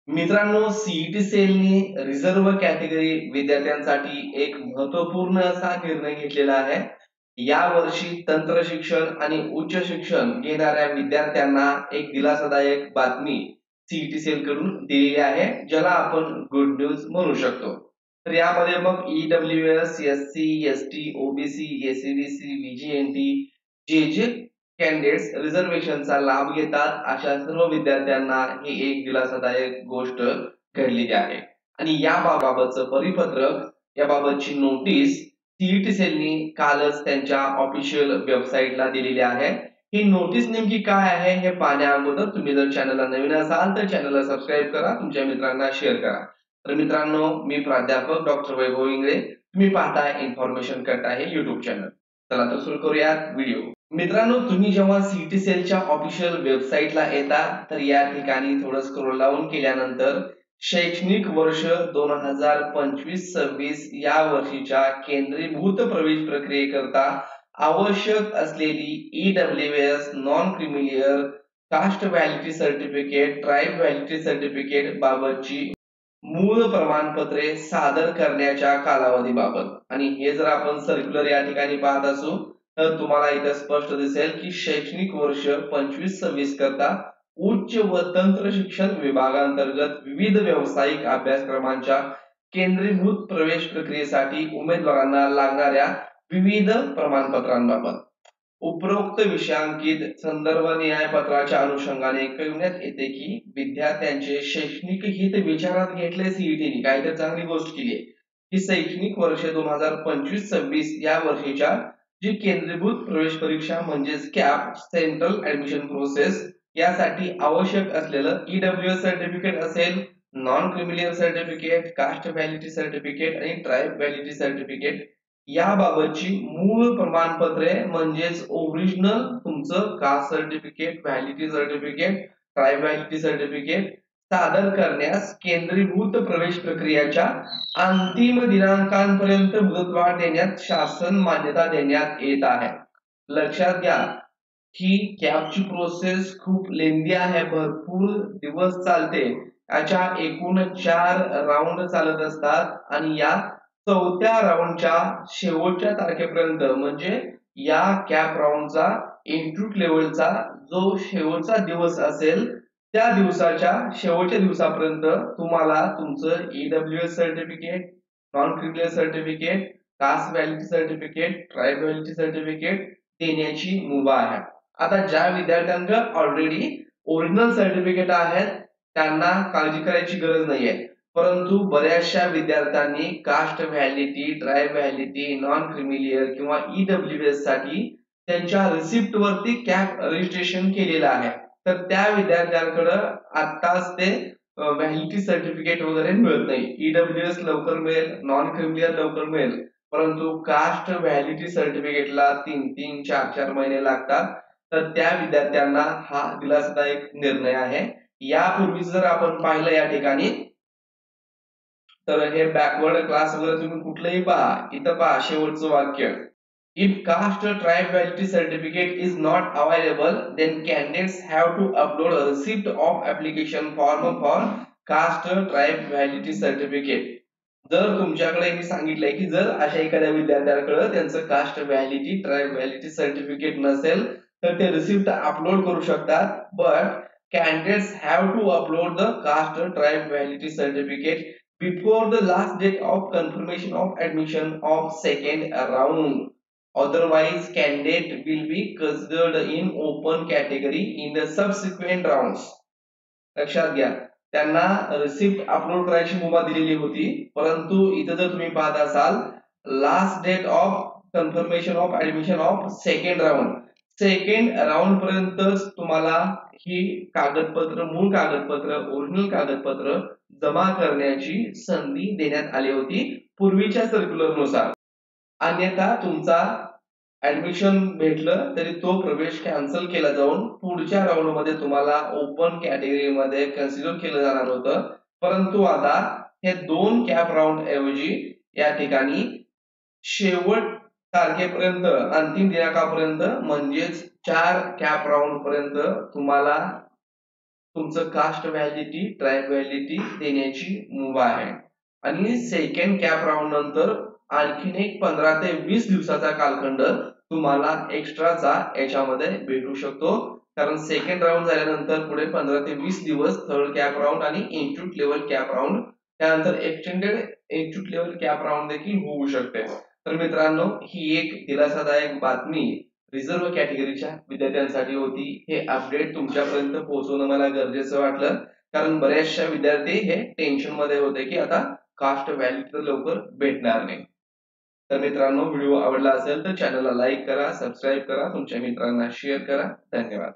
मित्रांनो, सीईटी सेलने reserve category विद्यार्थ्यांसाठी एक महत्त्वपूर्ण असा निर्णय घेतलेला आहे. यावर्षी तंत्र शिक्षण आणि उच्च शिक्षण घेणाऱ्या विद्यार्थ्यांना एक दिलासादायक बातमी सीईटी सेल कडून दिलेली आहे, ज्याला आपण गुड न्यूज म्हणू शकतो. तर यामध्ये मग EWS, SC, ST, OBC, SCBC, VJNT जे जे कॅन्डिडेट्स रिझर्वेशनचा लाभ घेतात अशा सर्व विद्यार्थ्यांना ही एक दिलासादायक गोष्ट घडलेली आहे. आणि याबाबतचं परिपत्रक, याबाबतची नोटीस सीईटी सेलनी कालच त्यांच्या ऑफिशियल वेबसाईटला दिलेली आहे. ही नोटीस नेमकी काय आहे हे पाहण्या अगोदर तुम्ही जर चॅनलला नवीन असाल तर चॅनलला सबस्क्राईब करा, तुमच्या मित्रांना शेअर करा. तर मित्रांनो, मी प्राध्यापक डॉक्टर वैभव इंगळे, तुम्ही पाहताय इन्फॉर्मेशन कट आहे युट्यूब चॅनल. चला तर सुरू करूयात व्हिडिओ. मित्रांनो, तुम्ही जेव्हा सीईटी सेलच्या ऑफिशियल वेबसाईटला येता तर या ठिकाणी थोडं स्क्रोल डाऊन केल्यानंतर शैक्षणिक वर्ष 2025-26 या वर्षीच्या केंद्रीभूत प्रवेश प्रक्रियेकरता आवश्यक असलेली EWS non creamy layer caste validity certificate, tribe validity certificate बाबतची मूळ प्रमाणपत्रे सादर करण्याच्या कालावधीबाबत. आणि हे जर आपण सर्क्युलर या ठिकाणी पाहत असू तर तुम्हाला इथे स्पष्ट दिसेल की शैक्षणिक वर्ष 25-26 करता उच्च व तंत्र शिक्षण विभागांतर्गत विविध व्यावसायिक अभ्यासक्रमांच्या केंद्रीभूत प्रवेश प्रक्रियेसाठी उमेदवारांना लागणाऱ्या विविध प्रमाणपत्रांबाबत उपरोक्त विषयांकित संदर्भ न्यायपत्राच्या अनुषंगाने कळविण्यात येते की विद्यार्थ्यांचे शैक्षणिक हित विचारात घेतले सीईटीने काहीतरी चांगली गोष्ट केली आहे की शैक्षणिक वर्ष 2025-26 या वर्षीच्या जी केंद्रीभूत प्रवेश परीक्षा म्हणजेच कॅप सेंट्रल ऍडमिशन प्रोसेस यासाठी आवश्यक असलेलं ईडब्ल्यूएस सर्टिफिकेट असेल, non creamy layer certificate, caste validity certificate आणि ट्राईब व्हॅलिडिटी सर्टिफिकेट याबाबतची मूळ प्रमाणपत्रे म्हणजेच ओरिजिनल तुमचं caste certificate, validity certificate, tribe validity certificate सादर करण्यास केंद्रीभूत प्रवेश प्रक्रियेच्या अंतिम दिनांकांपर्यंत मुदतवाढ देण्यात शासन मान्यता देण्यात येत आहे. लक्षात घ्या की कॅपची प्रोसेस खूप लेंदी आहे, भरपूर दिवस चालते. याच्या एकूण 4 राऊंड चालत असतात आणि या 4थ्या राऊंडच्या शेवटच्या तारखेपर्यंत म्हणजे या कॅप राऊंडचा इन्स्टिट्यूट लेवलचा जो शेवटचा दिवस असेल त्या दिवसाच्या शेवटच्या दिवसापर्यंत तुम्हाला तुमचं EWS certificate, non creamy layer certificate, caste validity certificate, tribe validity certificate देण्याची मुभा आहे. आता ज्या विद्यार्थ्यांना ऑलरेडी ओरिजिनल सर्टिफिकेट आहेत त्यांना काळजी करायची गरज नाहीये, परंतु बऱ्याचशा विद्यार्थ्यांनी caste validity, tribe validity, non creamy layer किंवा ईडब्ल्यूएस साठी त्यांच्या रिसिप्ट वरती कॅप रजिस्ट्रेशन केलेलं आहे. तर त्या विद्यार्थ्यांकडे आत्ताच ते व्हॅलिडिटी सर्टिफिकेट वगैरे मिळत नाही. ईडब्ल्यूएस लवकर मिळेल, नॉन क्रिमिलियर लवकर मिळेल, परंतु कास्ट व्हॅलिडिटी सर्टिफिकेटला 3-3, 4-4 महिने लागतात. तर त्या विद्यार्थ्यांना हा दिलासादायक निर्णय आहे. यापूर्वी जर आपण पाहिलं या ठिकाणी तर हे बॅकवर्ड क्लास वगैरे तुम्ही कुठलंही पहा, इथं पहा शेवटचं वाक्य, if caste tribe validity certificate is not available then candidates have to upload a receipt of application form for caste tribe validity certificate. जर तुमच्याकडे मी सांगितलंय की जर अशा एखाद्या विद्यार्थ्याकडे त्यांचं caste validity, tribe validity certificate नसेल तर ते रिसिप्ट अपलोड करू शकतात, but candidates have to upload the caste tribe validity certificate before the last date of confirmation of admission of second round. Otherwise, candidate will be considered in open category in the subsequent rounds. लक्षात घ्या, त्यांना receipt upload करायची मुभा दिलेली होती, परंतु इथं जर तुम्ही पाहत असाल last date of confirmation of admission of second round पर्यंतच तुम्हाला ही कागदपत्र, मूळ कागदपत्र, ओरिजिनल कागदपत्र जमा करण्याची संधी देण्यात आली होती पूर्वीच्या सर्क्युलरनुसार. अन्यथा तुमचा ऍडमिशन भेटलं तरी तो प्रवेश कॅन्सल केला जाऊन पुढच्या राऊंड मध्ये तुम्हाला ओपन कॅटेगरी मध्ये कन्सिडर केलं जाणार होतं. परंतु आता हे 2 कॅप राऊंड ऐवजी या ठिकाणी शेवट तारखेपर्यंत, अंतिम दिनांकापर्यंत म्हणजेच 4 कॅप राऊंड पर्यंत तुम्हाला तुमचं कास्ट व्हॅलिडिटी, ट्राईब व्हॅलिडिटी देण्याची मुभा आहे. आणि सेकंड कॅप राऊंड नंतर आणखीन एक 15 ते 20 दिवसाचा कालखंड तुम्हाला एक्स्ट्राचा याच्यामध्ये भेटू शकतो. कारण सेकंड राऊंड झाल्यानंतर पुढे 15 ते 20 दिवस थर्ड कॅप राऊंड आणि इन्स्टिट्यूट लेवल कॅप राऊंड, त्यानंतर extended institute level cap round देखील होऊ शकते. तर मित्रांनो, ही एक दिलासादायक बातमी रिझर्व्ह कॅटेगरीच्या विद्यार्थ्यांसाठी होती. हे अपडेट तुमच्यापर्यंत पोहोचवणं मला गरजेचं वाटलं, कारण बऱ्याचशा विद्यार्थी हे टेन्शन मध्ये होते की आता कास्ट व्हॅलिडिटी तर लवकर भेटणार नाही. तर मित्रांनो, व्हिडिओ आवडला असेल तर चॅनलला लाईक करा, सबस्क्राईब करा, तुमच्या मित्रांना शेअर करा. धन्यवाद.